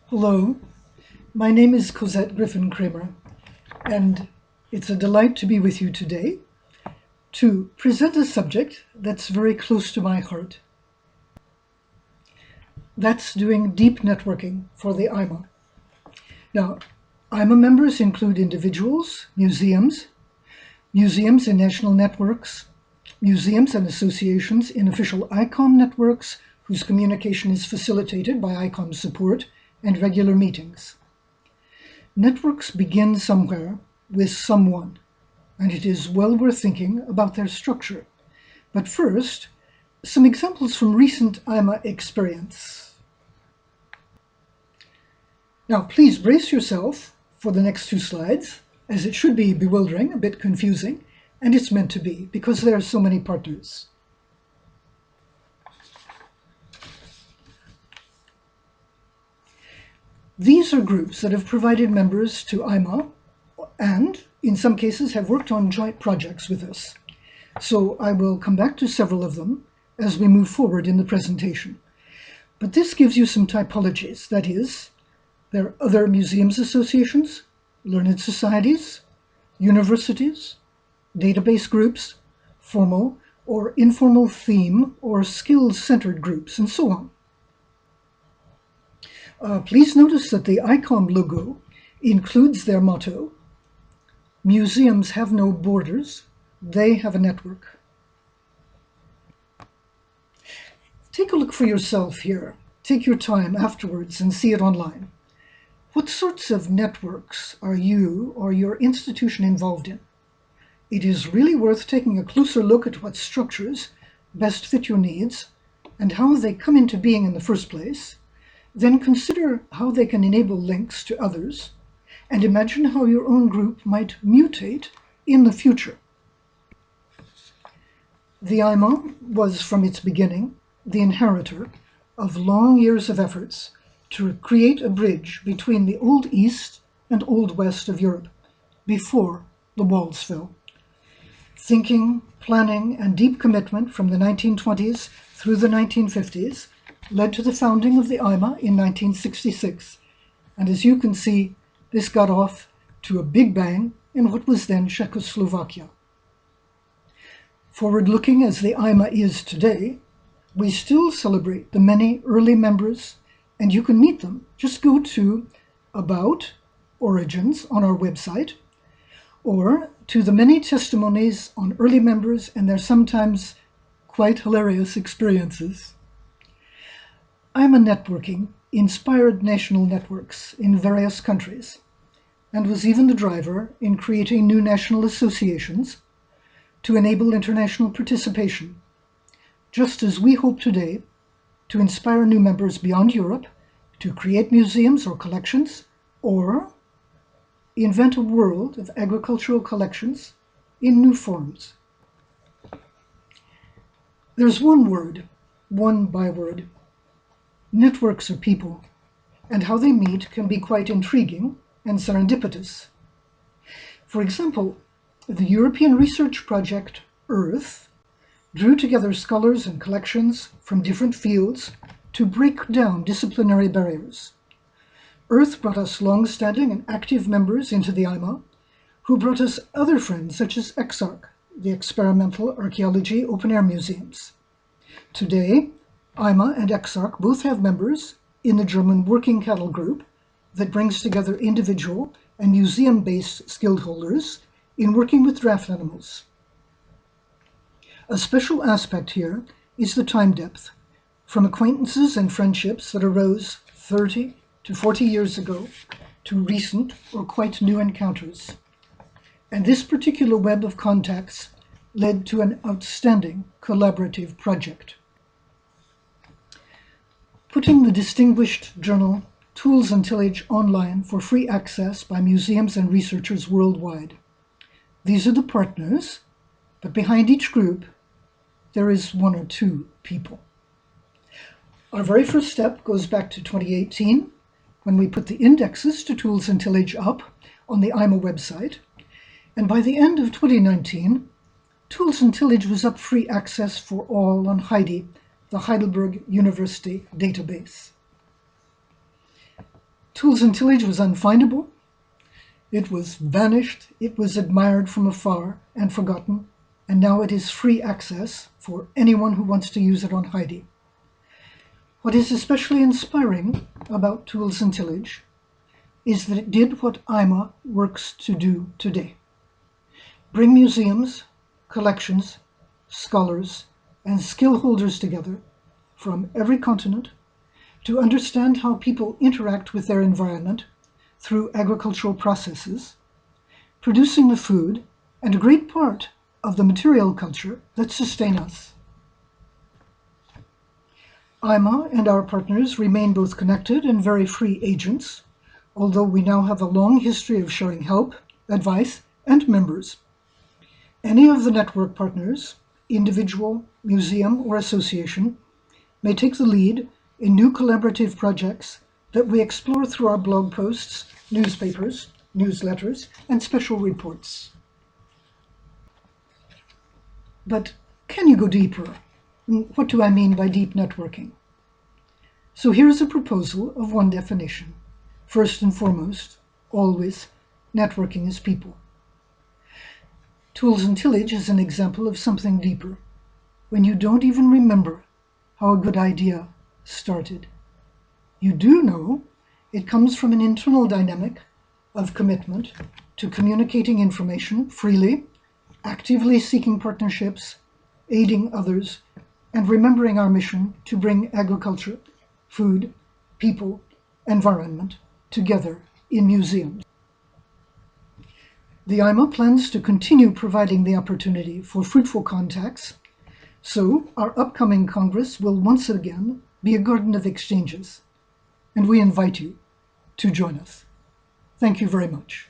Hello, my name is Cozette Griffin-Kremer, and it's a delight to be with you today to present a subject that's very close to my heart. That's doing deep networking for the AIMA. Now, AIMA members include individuals, museums in national networks, museums and associations in official ICOM networks whose communication is facilitated by ICOM support and regular meetings. Networks begin somewhere with someone, and it is well worth thinking about their structure. But first, some examples from recent AIMA experience. Now, please brace yourself for the next two slides, as it should be bewildering, a bit confusing, and it's meant to be, because there are so many partners. These are groups that have provided members to AIMA and, in some cases, have worked on joint projects with us. So I will come back to several of them as we move forward in the presentation. But this gives you some typologies. That is, there are other museums associations, learned societies, universities, database groups, formal or informal theme or skills-centered groups, and so on. Please notice that the ICOM logo includes their motto, "Museums have no borders, they have a network." Take a look for yourself here. Take your time afterwards and see it online. What sorts of networks are you or your institution involved in? It is really worth taking a closer look at what structures best fit your needs and how they come into being in the first place. Then consider how they can enable links to others, and imagine how your own group might mutate in the future. The AIMA was, from its beginning, the inheritor of long years of efforts to create a bridge between the Old East and Old West of Europe, before the walls fell. Thinking, planning, and deep commitment from the 1920s through the 1950s led to the founding of the AIMA in 1966. And as you can see, this got off to a big bang in what was then Czechoslovakia. Forward-looking as the AIMA is today, we still celebrate the many early members, and you can meet them. Just go to About Origins on our website, or to the many testimonies on early members and their sometimes quite hilarious experiences. AIMA networking inspired national networks in various countries, and was even the driver in creating new national associations to enable international participation, just as we hope today to inspire new members beyond Europe to create museums or collections, or invent a world of agricultural collections in new forms. There's one word, one byword. Networks are people, and how they meet can be quite intriguing and serendipitous. For example, the European research project EARTH drew together scholars and collections from different fields to break down disciplinary barriers. EARTH brought us long-standing and active members into the AIMA, who brought us other friends such as EXARC, the Experimental Archaeology Open-Air Museums. Today, AIMA and EXARC both have members in the German Working Cattle Group that brings together individual and museum-based skilled holders in working with draft animals. A special aspect here is the time depth, from acquaintances and friendships that arose 30 to 40 years ago to recent or quite new encounters. And this particular web of contacts led to an outstanding collaborative project. Putting the distinguished journal Tools and Tillage online for free access by museums and researchers worldwide. These are the partners, but behind each group, there is one or two people. Our very first step goes back to 2018, when we put the indexes to Tools and Tillage up on the AIMA website, and by the end of 2019, Tools and Tillage was up free access for all on HEIDI, the Heidelberg University database. Tools and tillage was unfindable. It was vanished, it was admired from afar and forgotten, and now it is free access for anyone who wants to use it on Heidi. What is especially inspiring about Tools and Tillage is that it did what AIMA works to do today. Bring museums, collections, scholars, and skill holders together from every continent to understand how people interact with their environment through agricultural processes, producing the food and a great part of the material culture that sustain us. AIMA and our partners remain both connected and very free agents, although we now have a long history of sharing help, advice, and members. Any of the network partners, individual, museum, or association, may take the lead in new collaborative projects that we explore through our blog posts, newspapers, newsletters, and special reports. But can you go deeper? What do I mean by deep networking? So here's a proposal of one definition. First and foremost, always, networking is people. Tools and Tillage is an example of something deeper, when you don't even remember how a good idea started. You do know it comes from an internal dynamic of commitment to communicating information freely, actively seeking partnerships, aiding others, and remembering our mission to bring agriculture, food, people, environment together in museums. The AIMA plans to continue providing the opportunity for fruitful contacts, so our upcoming Congress will once again be a garden of exchanges, and we invite you to join us. Thank you very much.